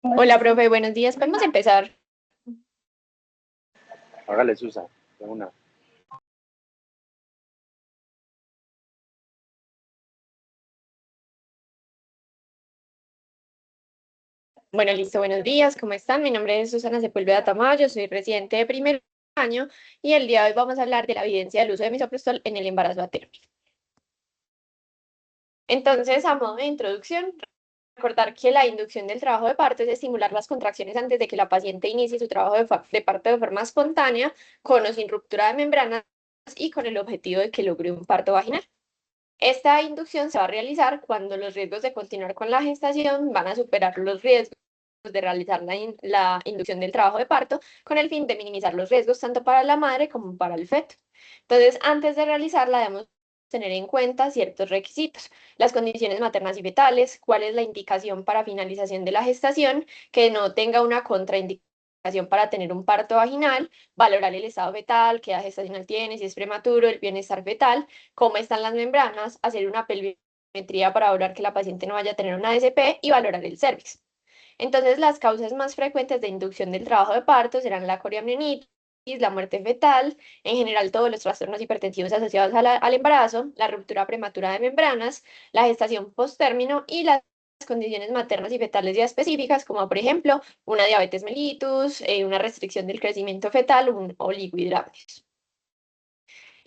Hola, profe, buenos días. Podemos empezar. Hágale, Susa, de una. Bueno, listo, buenos días. ¿Cómo están? Mi nombre es Susana Sepúlveda Tamayo, soy residente de primer año y el día de hoy vamos a hablar de la evidencia del uso de misoprostol en el embarazo a término. Entonces, a modo de introducción, recordar que la inducción del trabajo de parto es estimular las contracciones antes de que la paciente inicie su trabajo de parto de forma espontánea, con o sin ruptura de membranas y con el objetivo de que logre un parto vaginal. Esta inducción se va a realizar cuando los riesgos de continuar con la gestación van a superar los riesgos de realizar la inducción del trabajo de parto con el fin de minimizar los riesgos tanto para la madre como para el feto. Entonces, antes de realizarla, debemos tener en cuenta ciertos requisitos, las condiciones maternas y fetales, cuál es la indicación para finalización de la gestación, que no tenga una contraindicación para tener un parto vaginal, valorar el estado fetal, qué edad gestacional tiene, si es prematuro, el bienestar fetal, cómo están las membranas, hacer una pelvimetría para valorar que la paciente no vaya a tener una ASP y valorar el cervix. Entonces, las causas más frecuentes de inducción del trabajo de parto serán la coriamnionitis, la muerte fetal, en general todos los trastornos hipertensivos asociados al embarazo, la ruptura prematura de membranas, la gestación posttérmino y las condiciones maternas y fetales ya específicas, como por ejemplo una diabetes mellitus, una restricción del crecimiento fetal, un oligohidramnios.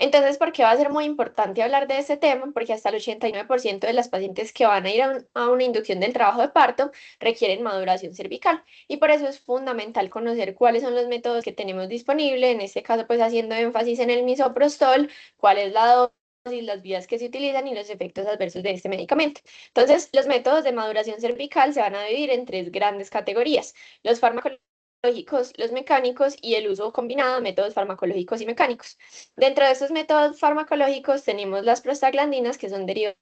Entonces, ¿por qué va a ser muy importante hablar de este tema? Porque hasta el 89% de las pacientes que van a ir a una inducción del trabajo de parto requieren maduración cervical y por eso es fundamental conocer cuáles son los métodos que tenemos disponibles, en este caso pues haciendo énfasis en el misoprostol, cuál es la dosis, las vías que se utilizan y los efectos adversos de este medicamento. Entonces, los métodos de maduración cervical se van a dividir en tres grandes categorías: los farmacológicos, los mecánicos y el uso combinado de métodos farmacológicos y mecánicos. Dentro de estos métodos farmacológicos tenemos las prostaglandinas, que son derivados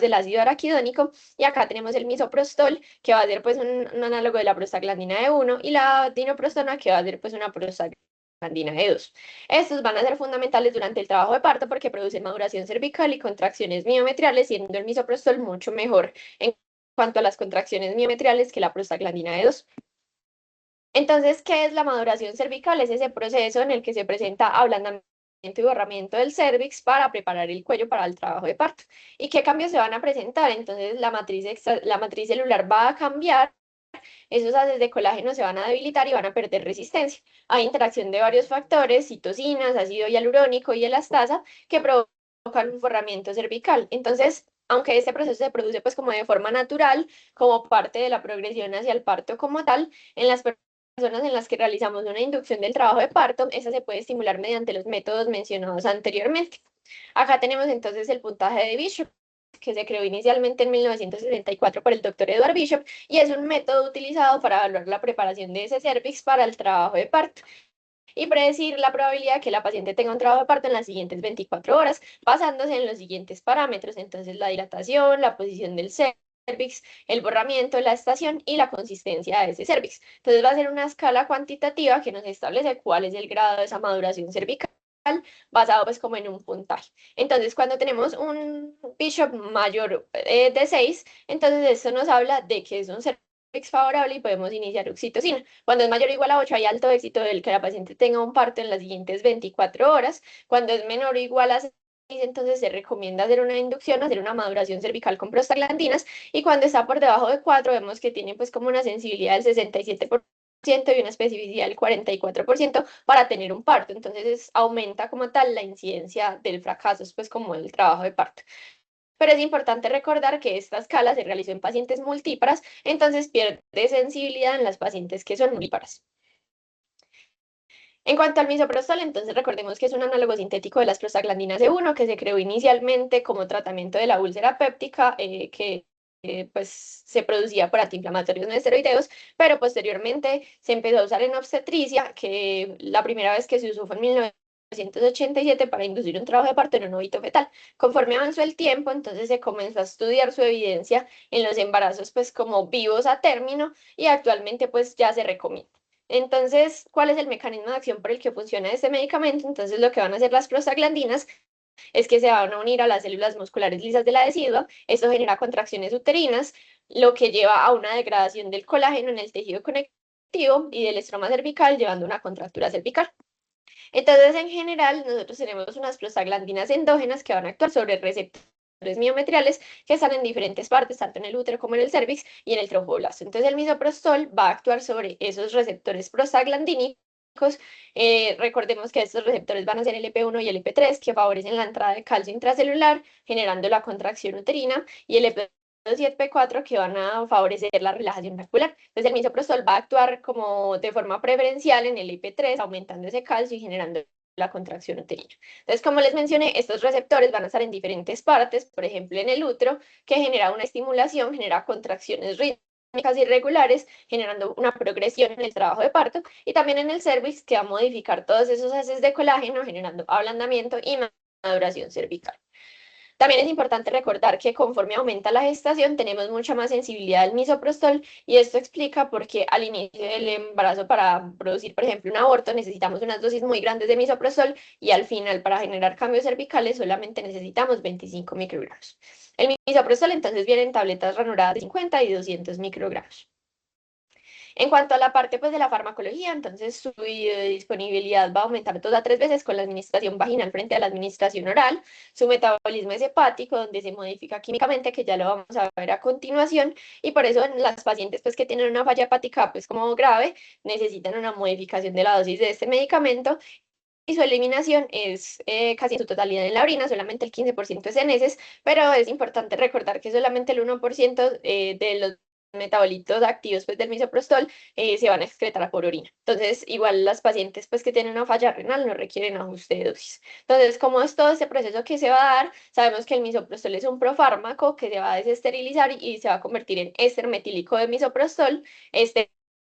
del ácido araquidónico, y acá tenemos el misoprostol, que va a ser pues un análogo de la prostaglandina E1, y la dinoprostona, que va a ser pues una prostaglandina E2. Estos van a ser fundamentales durante el trabajo de parto porque producen maduración cervical y contracciones miometriales, siendo el misoprostol mucho mejor en cuanto a las contracciones miometriales que la prostaglandina E2. Entonces, ¿qué es la maduración cervical? Es ese proceso en el que se presenta ablandamiento y borramiento del cérvix para preparar el cuello para el trabajo de parto. ¿Y qué cambios se van a presentar? Entonces, la matriz celular va a cambiar, esos haces de colágeno se van a debilitar y van a perder resistencia. Hay interacción de varios factores, citocinas, ácido hialurónico y elastasa, que provocan un borramiento cervical. Entonces, aunque este proceso se produce pues como de forma natural, como parte de la progresión hacia el parto como tal, en las personas en las que realizamos una inducción del trabajo de parto, esa se puede estimular mediante los métodos mencionados anteriormente. Acá tenemos entonces el puntaje de Bishop, que se creó inicialmente en 1964 por el doctor Edward Bishop, y es un método utilizado para evaluar la preparación de ese cervix para el trabajo de parto y predecir la probabilidad de que la paciente tenga un trabajo de parto en las siguientes 24 horas, basándose en los siguientes parámetros, entonces la dilatación, la posición del cervix, el borramiento, la estación y la consistencia de ese cervix. Entonces va a ser una escala cuantitativa que nos establece cuál es el grado de esa maduración cervical basado pues como en un puntaje. Entonces, cuando tenemos un Bishop mayor de 6, entonces esto nos habla de que es un cervix favorable y podemos iniciar oxitocina. Cuando es mayor o igual a 8, hay alto éxito del que la paciente tenga un parto en las siguientes 24 horas. Cuando es menor o igual a 6, entonces se recomienda hacer una inducción, hacer una maduración cervical con prostaglandinas, y cuando está por debajo de 4 vemos que tiene pues como una sensibilidad del 67% y una especificidad del 44% para tener un parto. Entonces aumenta como tal la incidencia del fracaso, es pues como el trabajo de parto. Pero es importante recordar que esta escala se realizó en pacientes multíparas, entonces pierde sensibilidad en las pacientes que son multíparas. En cuanto al misoprostol, entonces recordemos que es un análogo sintético de las prostaglandinas E1 que se creó inicialmente como tratamiento de la úlcera péptica, que pues se producía por antiinflamatorios no esteroideos, pero posteriormente se empezó a usar en obstetricia, que la primera vez que se usó fue en 1987 para inducir un trabajo de parto en un óvulo fetal. Conforme avanzó el tiempo, entonces se comenzó a estudiar su evidencia en los embarazos pues como vivos a término, y actualmente pues ya se recomienda. Entonces, ¿cuál es el mecanismo de acción por el que funciona este medicamento? Entonces, lo que van a hacer las prostaglandinas es que se van a unir a las células musculares lisas de la decidua. Esto genera contracciones uterinas, lo que lleva a una degradación del colágeno en el tejido conectivo y del estroma cervical, llevando a una contractura cervical. Entonces, en general, nosotros tenemos unas prostaglandinas endógenas que van a actuar sobre receptores miometriales que están en diferentes partes, tanto en el útero como en el cervix y en el tromboblasto. Entonces, el misoprostol va a actuar sobre esos receptores prostaglandínicos. Recordemos que estos receptores van a ser el EP1 y el EP3, que favorecen la entrada de calcio intracelular, generando la contracción uterina, y el EP2 y el EP4, que van a favorecer la relajación vascular. Entonces, el misoprostol va a actuar como de forma preferencial en el IP3, aumentando ese calcio y generando la contracción uterina. Entonces, como les mencioné, estos receptores van a estar en diferentes partes, por ejemplo, en el útero, que genera una estimulación, genera contracciones rítmicas irregulares, generando una progresión en el trabajo de parto, y también en el cervix, que va a modificar todos esos haces de colágeno, generando ablandamiento y maduración cervical. También es importante recordar que conforme aumenta la gestación tenemos mucha más sensibilidad al misoprostol, y esto explica por qué al inicio del embarazo, para producir, por ejemplo, un aborto, necesitamos unas dosis muy grandes de misoprostol, y al final para generar cambios cervicales solamente necesitamos 25 microgramos. El misoprostol entonces viene en tabletas ranuradas de 50 y 200 microgramos. En cuanto a la parte pues, de la farmacología, entonces su disponibilidad va a aumentar 2 a 3 veces con la administración vaginal frente a la administración oral. Su metabolismo es hepático, donde se modifica químicamente, que ya lo vamos a ver a continuación, y por eso en las pacientes pues, que tienen una falla hepática pues, como grave, necesitan una modificación de la dosis de este medicamento, y su eliminación es casi en su totalidad en la orina, solamente el 15% es en heces, pero es importante recordar que solamente el 1% de los metabolitos activos pues, del misoprostol se van a excretar por orina. Entonces, igual las pacientes pues, que tienen una falla renal no requieren ajuste de dosis. Entonces, como es todo este proceso que se va a dar, sabemos que el misoprostol es un profármaco que se va a desesterilizar y se va a convertir en éster metílico de misoprostol.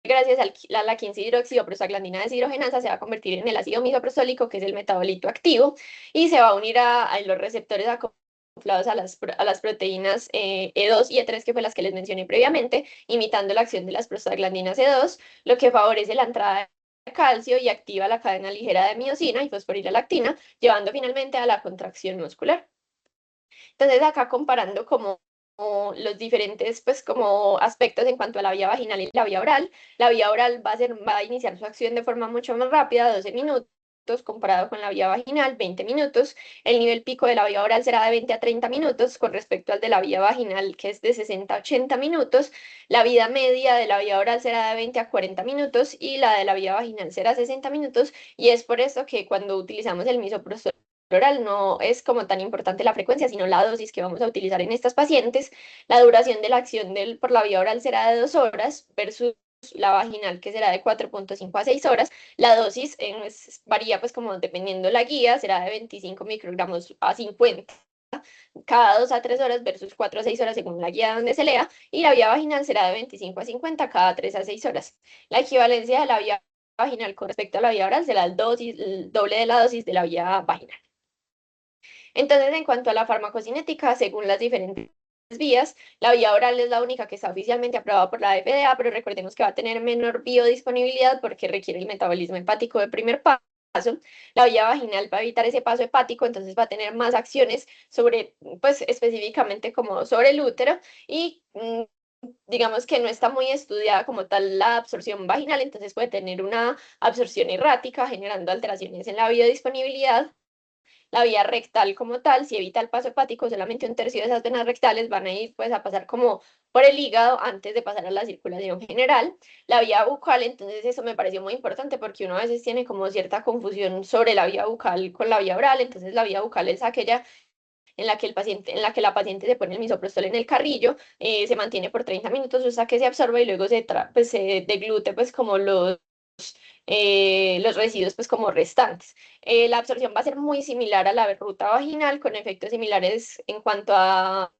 Gracias a la 15-hidroxiprostaglandina deshidrogenasa, se va a convertir en el ácido misoprostólico, que es el metabolito activo, y se va a unir a los receptores acoplados a las proteínas E2 y E3, que fue las que les mencioné previamente, imitando la acción de las prostaglandinas E2, lo que favorece la entrada de calcio y activa la cadena ligera de miosina y fosforilactina, llevando finalmente a la contracción muscular. Entonces, acá comparando como los diferentes pues como aspectos en cuanto a la vía vaginal y la vía oral va a iniciar su acción de forma mucho más rápida, 12 minutos, comparado con la vía vaginal, 20 minutos. El nivel pico de la vía oral será de 20 a 30 minutos con respecto al de la vía vaginal, que es de 60 a 80 minutos. La vida media de la vía oral será de 20 a 40 minutos y la de la vía vaginal será 60 minutos, y es por eso que cuando utilizamos el misoprostol oral no es como tan importante la frecuencia, sino la dosis que vamos a utilizar en estas pacientes. La duración de la acción por la vía oral será de 2 horas versus la vaginal, que será de 4,5 a 6 horas. La dosis varía pues como dependiendo la guía, será de 25 microgramos a 50 cada 2 a 3 horas versus 4 a 6 horas según la guía donde se lea, y la vía vaginal será de 25 a 50 cada 3 a 6 horas. La equivalencia de la vía vaginal con respecto a la vía oral será el doble de la dosis de la vía vaginal. Entonces, en cuanto a la farmacocinética, según las diferentes vías, la vía oral es la única que está oficialmente aprobada por la FDA, pero recordemos que va a tener menor biodisponibilidad porque requiere el metabolismo hepático de primer paso. La vía vaginal va a evitar ese paso hepático, entonces va a tener más acciones sobre, pues específicamente como sobre el útero, y digamos que no está muy estudiada como tal la absorción vaginal, entonces puede tener una absorción errática, generando alteraciones en la biodisponibilidad. La vía rectal como tal, si evita el paso hepático, solamente un tercio de esas venas rectales van a ir pues a pasar como por el hígado antes de pasar a la circulación general. La vía bucal, entonces eso me pareció muy importante porque uno a veces tiene como cierta confusión sobre la vía bucal con la vía oral. Entonces la vía bucal es aquella en la que la paciente se pone el misoprostol en el carrillo, se mantiene por 30 minutos hasta que se absorbe y luego pues, se deglute pues como los residuos pues como restantes. La absorción va a ser muy similar a la ruta vaginal, con efectos similares en cuanto a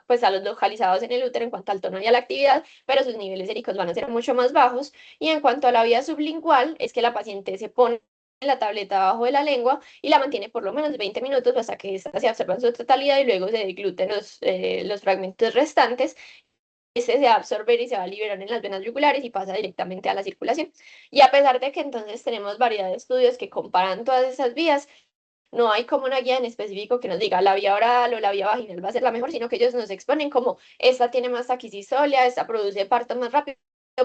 pues a los localizados en el útero en cuanto al tono y a la actividad, pero sus niveles séricos van a ser mucho más bajos. Y en cuanto a la vía sublingual, es que la paciente se pone la tableta abajo de la lengua y la mantiene por lo menos 20 minutos hasta que esta se absorba en su totalidad y luego se degluten los fragmentos restantes. Este se va a absorber y se va a liberar en las venas yugulares y pasa directamente a la circulación. Y a pesar de que entonces tenemos variedad de estudios que comparan todas esas vías, no hay como una guía en específico que nos diga la vía oral o la vía vaginal va a ser la mejor, sino que ellos nos exponen como esta tiene más taquicistolia, esta produce parto más rápido,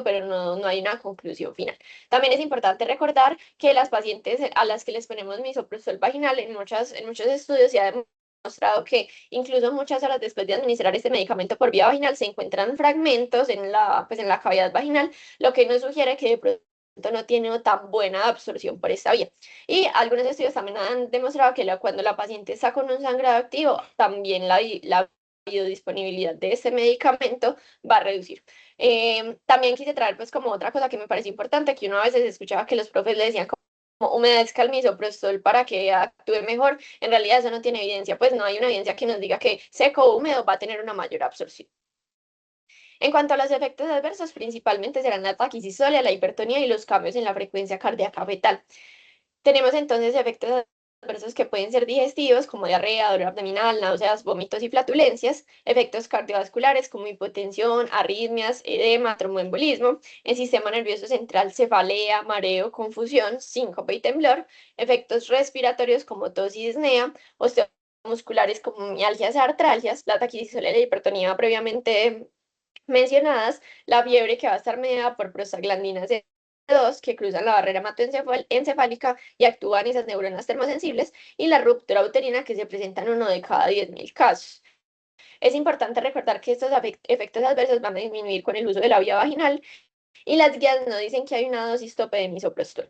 pero no hay una conclusión final. También es importante recordar que las pacientes a las que les ponemos misoprostol vaginal en muchos estudios se ha demostrado que incluso muchas horas después de administrar este medicamento por vía vaginal se encuentran fragmentos pues en la cavidad vaginal, lo que nos sugiere que de pronto no tiene tan buena absorción por esta vía. Y algunos estudios también han demostrado que cuando la paciente está con un sangrado activo, también la biodisponibilidad de este medicamento va a reducir. También quise traer pues como otra cosa que me parece importante, que uno a veces escuchaba que los profes le decían como humedezca el misoprostol para que actúe mejor. En realidad eso no tiene evidencia, pues no hay una evidencia que nos diga que seco o húmedo va a tener una mayor absorción. En cuanto a los efectos adversos, principalmente serán la taquicistolia, la hipertonía y los cambios en la frecuencia cardíaca fetal. Tenemos entonces efectos adversos que pueden ser digestivos, como diarrea, dolor abdominal, náuseas, vómitos y flatulencias, efectos cardiovasculares como hipotensión, arritmias, edema, tromboembolismo, el sistema nervioso central, cefalea, mareo, confusión, síncope y temblor, efectos respiratorios como tos y disnea, osteomusculares como mialgias y artralgias, la taquidistolia y la hipertonía previamente mencionadas, la fiebre que va a estar mediada por prostaglandinas dos que cruzan la barrera hematoencefálica y actúan esas neuronas termosensibles, y la ruptura uterina que se presenta en uno de cada 10.000 casos. Es importante recordar que estos efectos adversos van a disminuir con el uso de la vía vaginal y las guías no dicen que hay una dosis tope de misoprostol.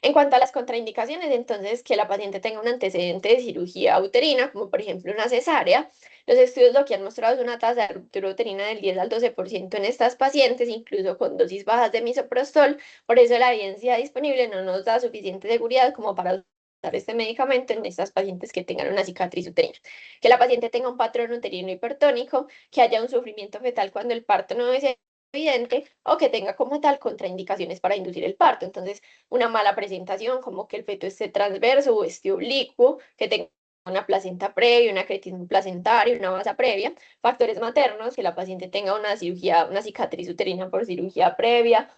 En cuanto a las contraindicaciones, entonces que la paciente tenga un antecedente de cirugía uterina, como por ejemplo una cesárea. Los estudios lo que han mostrado es una tasa de ruptura uterina del 10 al 12% en estas pacientes, incluso con dosis bajas de misoprostol. Por eso la evidencia disponible no nos da suficiente seguridad como para usar este medicamento en estas pacientes que tengan una cicatriz uterina. Que la paciente tenga un patrón uterino hipertónico, que haya un sufrimiento fetal cuando el parto no es evidente o que tenga como tal contraindicaciones para inducir el parto. Entonces, una mala presentación, como que el feto esté transverso o esté oblicuo, que tenga una placenta previa, una creatina placentaria, una basa previa, factores maternos, que la paciente tenga una cirugía, una cicatriz uterina por cirugía previa,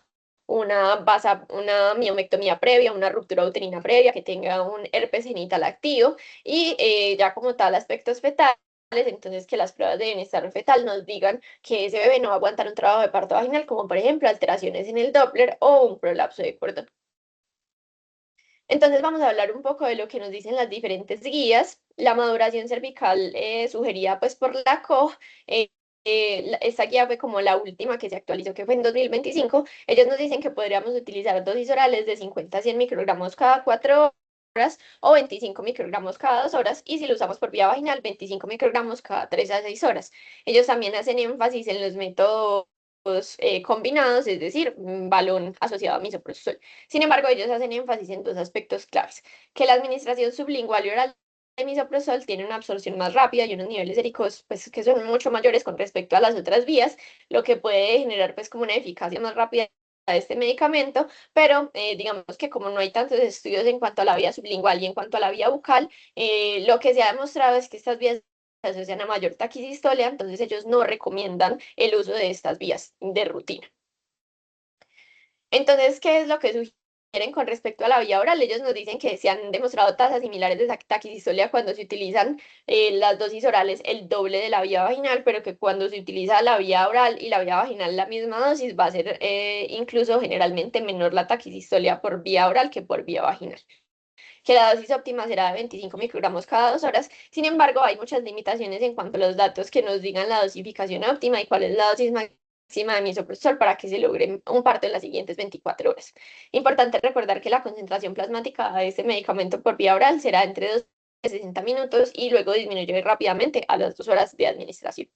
una miomectomía previa, una ruptura uterina previa, que tenga un herpes genital activo y ya como tal aspectos fetales, entonces que las pruebas de bienestar fetal nos digan que ese bebé no va a aguantar un trabajo de parto vaginal, como por ejemplo alteraciones en el Doppler o un prolapso de cordón. Entonces vamos a hablar un poco de lo que nos dicen las diferentes guías. La maduración cervical sugerida pues por la COG, esta guía fue como la última que se actualizó, que fue en 2025. Ellos nos dicen que podríamos utilizar dosis orales de 50 a 100 microgramos cada 4 horas o 25 microgramos cada 2 horas, y si lo usamos por vía vaginal, 25 microgramos cada 3 a 6 horas. Ellos también hacen énfasis en los métodos combinados, es decir, balón asociado a misoprostol. Sin embargo, ellos hacen énfasis en dos aspectos claves: que la administración sublingual y oral de misoprostol tiene una absorción más rápida y unos niveles séricos pues, que son mucho mayores con respecto a las otras vías, lo que puede generar pues como una eficacia más rápida de este medicamento, pero digamos que como no hay tantos estudios en cuanto a la vía sublingual y en cuanto a la vía bucal, lo que se ha demostrado es que estas vías se asocian a mayor taquicistolia, entonces ellos no recomiendan el uso de estas vías de rutina. Entonces, ¿qué es lo que sugieren con respecto a la vía oral? Ellos nos dicen que se han demostrado tasas similares de taquicistolia cuando se utilizan las dosis orales el doble de la vía vaginal, pero que cuando se utiliza la vía oral y la vía vaginal la misma dosis va a ser incluso generalmente menor la taquicistolia por vía oral que por vía vaginal. Que la dosis óptima será de 25 microgramos cada 2 horas. Sin embargo, hay muchas limitaciones en cuanto a los datos que nos digan la dosificación óptima y cuál es la dosis máxima de misoprostol para que se logre un parto en las siguientes 24 horas. Importante recordar que la concentración plasmática de este medicamento por vía oral será entre 2 y 60 minutos y luego disminuye rápidamente a las 2 horas de administración.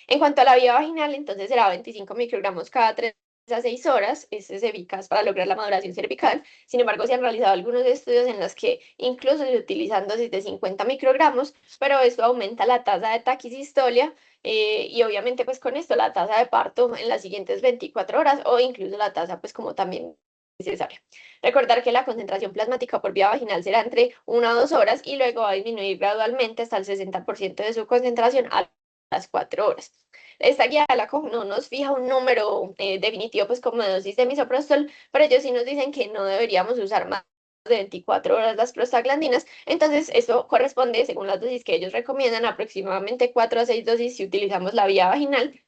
En cuanto a la vía vaginal, entonces será 25 microgramos cada 3 a 6 horas. Este es eficaz para lograr la maduración cervical. Sin embargo, se han realizado algunos estudios en los que incluso se utilizan dosis de 50 microgramos, pero esto aumenta la tasa de taquicistolia y obviamente pues con esto la tasa de parto en las siguientes 24 horas o incluso la tasa pues como también necesaria. Recordar que la concentración plasmática por vía vaginal será entre 1 a 2 horas y luego va a disminuir gradualmente hasta el 60% de su concentración a las 4 horas. Esta guía de la COG no nos fija un número definitivo, pues como de dosis de misoprostol, pero ellos sí nos dicen que no deberíamos usar más de 24 horas las prostaglandinas, entonces eso corresponde, según las dosis que ellos recomiendan, aproximadamente 4 a 6 dosis si utilizamos la vía vaginal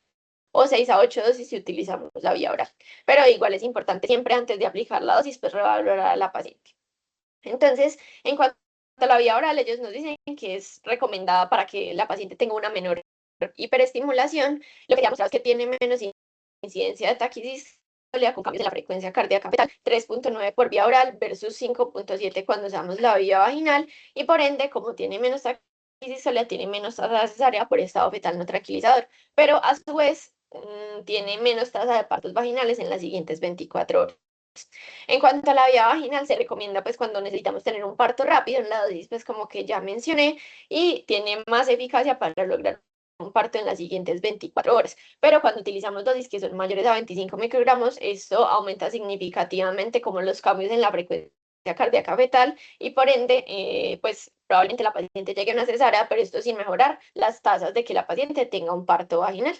o 6 a 8 dosis si utilizamos la vía oral. Pero igual es importante siempre antes de aplicar la dosis, pues revalorar a la paciente. Entonces, en cuanto a la vía oral, ellos nos dicen que es recomendada para que la paciente tenga una menor hiperestimulación. Lo que ya mostrado es que tiene menos incidencia de taquidistolia con cambios en la frecuencia cardíaca fetal, 3.9 por vía oral versus 5.7 cuando usamos la vía vaginal, y por ende, como tiene menos taquidistolia, tiene menos tasa de cesárea por estado fetal no tranquilizador, pero a su vez tiene menos tasa de partos vaginales en las siguientes 24 horas. En cuanto a la vía vaginal, se recomienda pues cuando necesitamos tener un parto rápido en la dosis pues como que ya mencioné, y tiene más eficacia para lograr un parto en las siguientes 24 horas. Pero cuando utilizamos dosis que son mayores a 25 microgramos, esto aumenta significativamente como los cambios en la frecuencia cardíaca fetal, y por ende pues probablemente la paciente llegue a una cesárea, pero esto sin mejorar las tasas de que la paciente tenga un parto vaginal.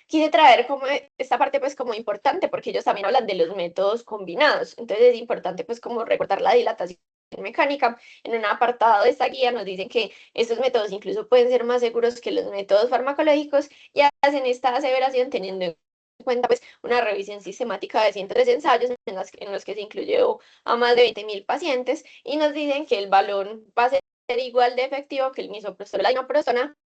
Quise traer como esta parte pues como importante porque ellos también hablan de los métodos combinados, entonces es importante pues como recordar la dilatación mecánica. En un apartado de esta guía nos dicen que estos métodos incluso pueden ser más seguros que los métodos farmacológicos, y hacen esta aseveración teniendo en cuenta pues una revisión sistemática de cientos de ensayos en los que se incluyó a más de 20.000 pacientes, y nos dicen que el balón va a ser igual de efectivo que el misoprostol o la inaprostona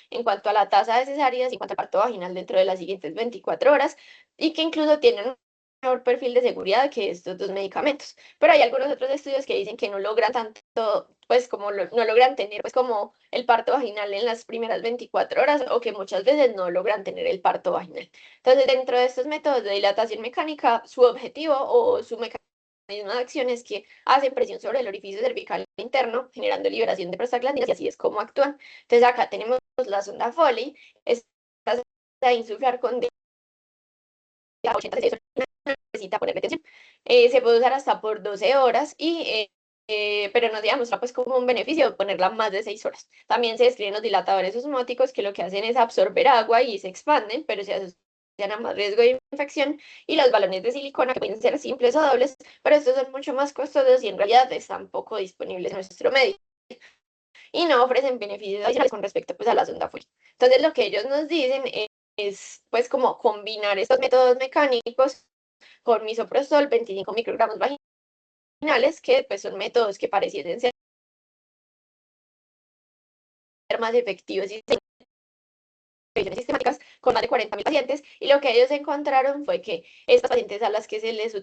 en cuanto a la tasa de cesáreas y en cuanto al parto vaginal dentro de las siguientes 24 horas, y que incluso tienen un mejor perfil de seguridad que estos dos medicamentos. Pero hay algunos otros estudios que dicen que no logran tanto, pues como no logran tener pues como el parto vaginal en las primeras 24 horas, o que muchas veces no logran tener el parto vaginal. Entonces, dentro de estos métodos de dilatación mecánica, su objetivo o su mecanismo de acción es que hacen presión sobre el orificio cervical interno, generando liberación de prostaglandinas, y así es como actúan. Entonces acá tenemos la sonda Foley, esta sonda de insuflar con de 86 horas, necesita ponerle tensión. Se puede usar hasta por 12 horas, pero nos demuestra pues como un beneficio ponerla más de 6 horas. También se describen los dilatadores osmóticos que lo que hacen es absorber agua y se expanden, pero se asocian a más riesgo de infección, y los balones de silicona que pueden ser simples o dobles, pero estos son mucho más costosos y en realidad están poco disponibles en nuestro medio y no ofrecen beneficios adicionales con respecto pues a la sonda Foley. Entonces lo que ellos nos dicen es pues como combinar estos métodos mecánicos con misoprostol, 25 microgramos vaginales, que pues son métodos que pareciesen ser más efectivos y revisiones sistemáticas con más de 40.000 pacientes, y lo que ellos encontraron fue que estas pacientes a las que se les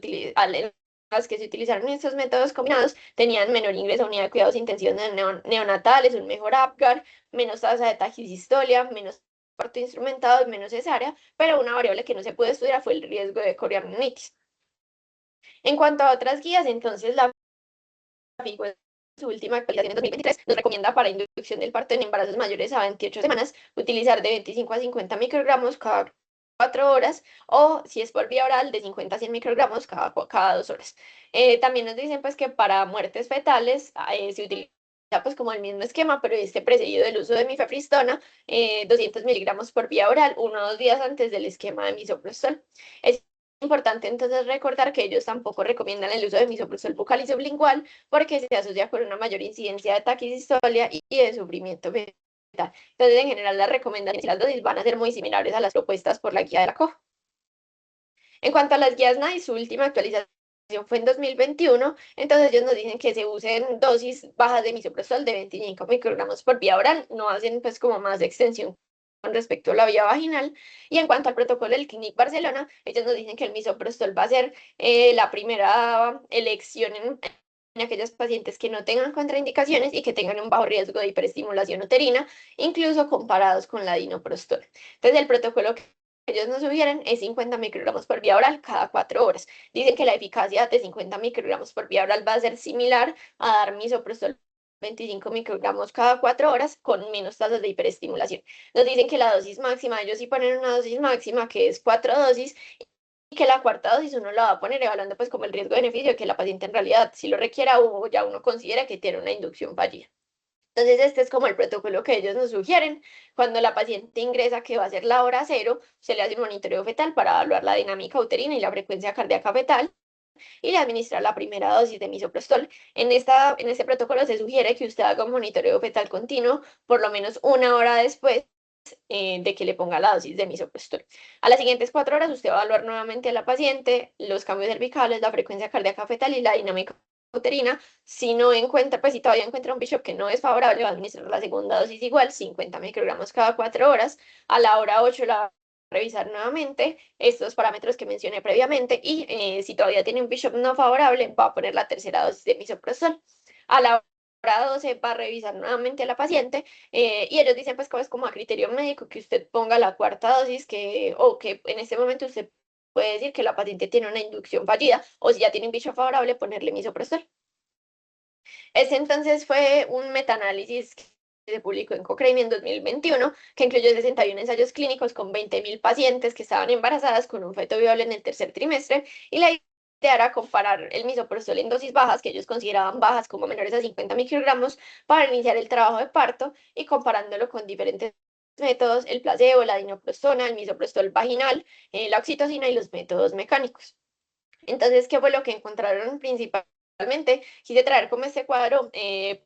las que se utilizaron estos métodos combinados tenían menor ingreso a unidad de cuidados intensivos neonatales, un mejor APGAR, menos tasa de taquidistolia, menos parto instrumentado y menos cesárea, pero una variable que no se pudo estudiar fue el riesgo de coriarnitis. En cuanto a otras guías, entonces la FIGO en su última actualización en 2023 nos recomienda para inducción del parto en embarazos mayores a 28 semanas utilizar de 25 a 50 microgramos cada 4 horas, o si es por vía oral de 50 a 100 microgramos cada 2 horas. También nos dicen pues que para muertes fetales se utiliza pues como el mismo esquema, pero este precedido del uso de mifepristona, 200 miligramos por vía oral, 1 o 2 días antes del esquema de misoprostol. Es importante entonces recordar que ellos tampoco recomiendan el uso de misoprostol bucal y sublingual porque se asocia con una mayor incidencia de taquidistolia y de sufrimiento fetal. Entonces, en general, las recomendaciones y las dosis van a ser muy similares a las propuestas por la guía de la COF. En cuanto a las guías NICE, su última actualización fue en 2021, entonces ellos nos dicen que se usen dosis bajas de misoprostol de 25 microgramos por vía oral, no hacen pues como más extensión con respecto a la vía vaginal. Y en cuanto al protocolo del Clinic Barcelona, ellos nos dicen que el misoprostol va a ser la primera elección en aquellos pacientes que no tengan contraindicaciones y que tengan un bajo riesgo de hiperestimulación uterina, incluso comparados con la dinoprostol. Entonces, el protocolo que ellos nos sugieren es 50 microgramos por vía oral cada 4 horas. Dicen que la eficacia de 50 microgramos por vía oral va a ser similar a dar misoprostol 25 microgramos cada 4 horas con menos tasas de hiperestimulación. Nos dicen que la dosis máxima, ellos sí ponen una dosis máxima que es 4 dosis, y que la cuarta dosis uno la va a poner evaluando pues como el riesgo-beneficio de que la paciente en realidad si lo requiera o ya uno considera que tiene una inducción fallida. Entonces, este es como el protocolo que ellos nos sugieren. Cuando la paciente ingresa, que va a ser la hora cero, se le hace un monitoreo fetal para evaluar la dinámica uterina y la frecuencia cardíaca fetal. y le administra la primera dosis de misoprostol. En este protocolo se sugiere que usted haga un monitoreo fetal continuo por lo menos una hora después de que le ponga la dosis de misoprostol. A las siguientes 4 horas usted va a evaluar nuevamente a la paciente los cambios cervicales, la frecuencia cardíaca fetal y la dinámica uterina. Si no encuentra, pues si todavía encuentra un Bishop que no es favorable, va a administrar la segunda dosis igual, 50 microgramos cada 4 horas. A la hora 8 la va a revisar nuevamente estos parámetros que mencioné previamente y si todavía tiene un Bishop no favorable, va a poner la tercera dosis de misoprostol. A la hora 12 va a revisar nuevamente a la paciente y ellos dicen pues como es como a criterio médico que usted ponga la cuarta dosis o que en este momento usted puede decir que la paciente tiene una inducción fallida o si ya tiene un bicho favorable ponerle misoprostol. Ese entonces fue un metaanálisis que se publicó en Cochrane en 2021, que incluyó 61 ensayos clínicos con 20.000 pacientes que estaban embarazadas con un feto viable en el tercer trimestre, y la idea era comparar el misoprostol en dosis bajas, que ellos consideraban bajas como menores a 50 microgramos, para iniciar el trabajo de parto y comparándolo con diferentes métodos, el placebo, la dinoprostona, el misoprostol vaginal, la oxitocina y los métodos mecánicos. Entonces, ¿qué fue lo que encontraron principalmente? Quise traer como este cuadro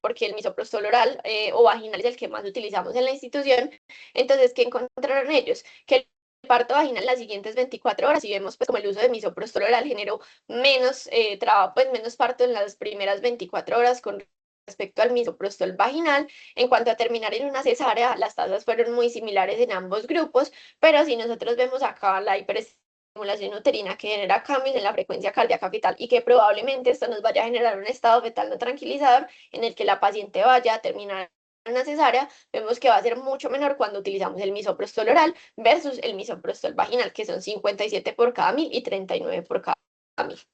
porque el misoprostol oral o vaginal es el que más utilizamos en la institución. Entonces, ¿qué encontraron ellos? Que el parto vaginal las siguientes 24 horas, y vemos pues como el uso de misoprostol oral generó menos trabajo, pues menos parto en las primeras 24 horas con respecto al misoprostol vaginal. En cuanto a terminar en una cesárea, las tasas fueron muy similares en ambos grupos, pero si nosotros vemos acá la hiperestimulación uterina que genera cambios en la frecuencia cardíaca fetal y que probablemente esto nos vaya a generar un estado fetal no tranquilizador en el que la paciente vaya a terminar una cesárea, vemos que va a ser mucho menor cuando utilizamos el misoprostol oral versus el misoprostol vaginal, que son 57 por cada 1.000 y 39 por cada 1.000.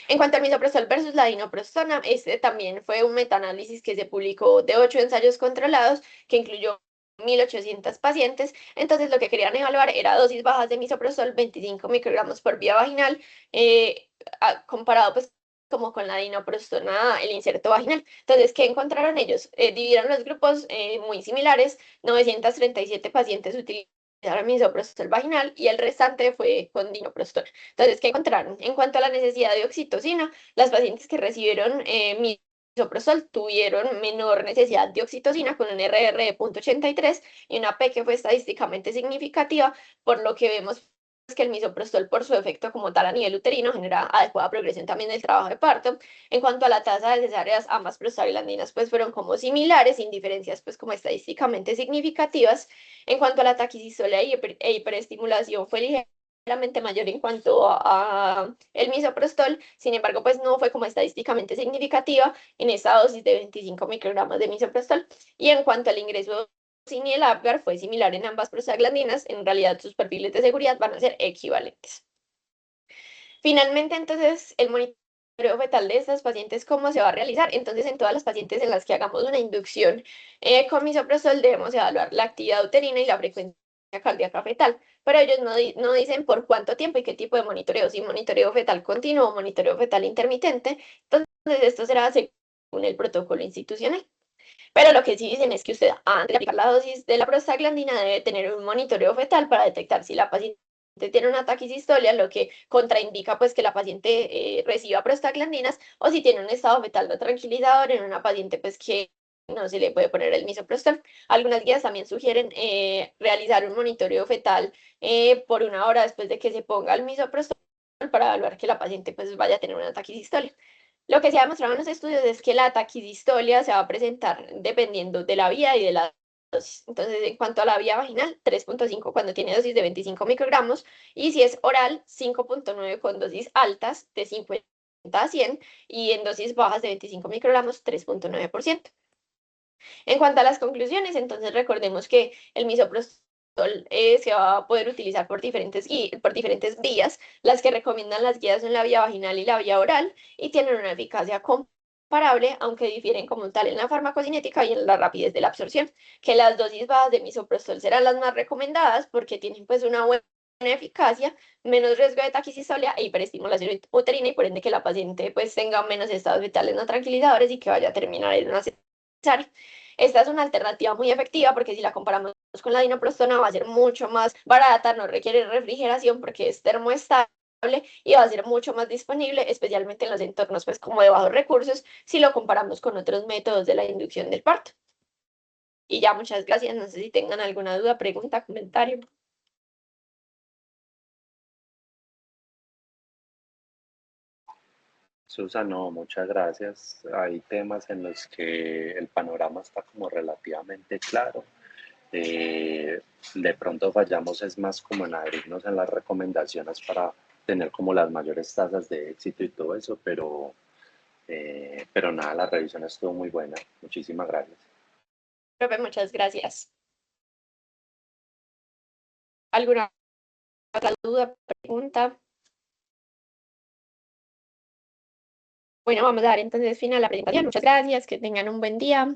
En cuanto al misoprostol versus la dinoprostona, este también fue un metaanálisis que se publicó de 8 ensayos controlados que incluyó 1.800 pacientes. Entonces lo que querían evaluar era dosis bajas de misoprostol, 25 microgramos por vía vaginal, comparado pues como con la dinoprostona, el inserto vaginal. Entonces, ¿qué encontraron ellos? Dividieron los grupos muy similares, 937 pacientes utilizaron misoprostol vaginal y el restante fue con dinoprostol. Entonces, ¿qué encontraron? En cuanto a la necesidad de oxitocina, las pacientes que recibieron misoprostol tuvieron menor necesidad de oxitocina con un RR de 0.83 y una P que fue estadísticamente significativa, por lo que vemos que el misoprostol por su efecto como tal a nivel uterino genera adecuada progresión también del trabajo de parto. En cuanto a la tasa de cesáreas, ambas prostaglandinas pues fueron como similares, sin diferencias pues como estadísticamente significativas. En cuanto a la taquicistolia e hiperestimulación fue ligeramente mayor en cuanto a el misoprostol, sin embargo, pues no fue como estadísticamente significativa en esta dosis de 25 microgramos de misoprostol. Y en cuanto al ingreso sin el Apgar fue similar en ambas prostaglandinas, en realidad sus perfiles de seguridad van a ser equivalentes. Finalmente, entonces, el monitoreo fetal de estas pacientes, ¿cómo se va a realizar? Entonces, en todas las pacientes en las que hagamos una inducción con misoprostol, debemos evaluar la actividad uterina y la frecuencia cardíaca fetal, pero ellos no dicen por cuánto tiempo y qué tipo de monitoreo, si monitoreo fetal continuo o monitoreo fetal intermitente. Entonces, esto será según el protocolo institucional. Pero lo que sí dicen es que usted, antes de aplicar la dosis de la prostaglandina, debe tener un monitoreo fetal para detectar si la paciente tiene una taquicistolia, lo que contraindica pues que la paciente reciba prostaglandinas, o si tiene un estado fetal no tranquilizador en una paciente pues que no se le puede poner el misoprostol. Algunas guías también sugieren realizar un monitoreo fetal por una hora después de que se ponga el misoprostol para evaluar que la paciente pues vaya a tener una taquicistolia. Lo que se ha demostrado en los estudios es que la taquidistolia se va a presentar dependiendo de la vía y de la dosis. Entonces, en cuanto a la vía vaginal, 3.5 cuando tiene dosis de 25 microgramos, y si es oral, 5.9 con dosis altas de 50 a 100, y en dosis bajas de 25 microgramos, 3.9%. En cuanto a las conclusiones, entonces recordemos que el misoprostol se va a poder utilizar por diferentes vías. Las que recomiendan las guías son la vía vaginal y la vía oral y tienen una eficacia comparable, aunque difieren como tal en la farmacocinética y en la rapidez de la absorción, que las dosis bajas de misoprostol serán las más recomendadas porque tienen pues una buena eficacia, menos riesgo de taquicistolia e hiperestimulación uterina y por ende que la paciente pues tenga menos estados vitales no tranquilizadores y que vaya a terminar en una cesárea. Esta es una alternativa muy efectiva porque si la comparamos con la dinoprostona va a ser mucho más barata, no requiere refrigeración porque es termoestática y va a ser mucho más disponible, especialmente en los entornos pues como de bajos recursos, si lo comparamos con otros métodos de la inducción del parto. Y ya, muchas gracias. No sé si tengan alguna duda, pregunta, comentario. Susan, no, muchas gracias. Hay temas en los que el panorama está como relativamente claro. De pronto fallamos es más como en abrirnos en las recomendaciones para tener como las mayores tasas de éxito y todo eso, pero nada, la revisión estuvo muy buena. Muchísimas gracias. Profe, muchas gracias. ¿Alguna otra duda, pregunta? Bueno, vamos a dar entonces fin a la presentación. Muchas gracias, que tengan un buen día.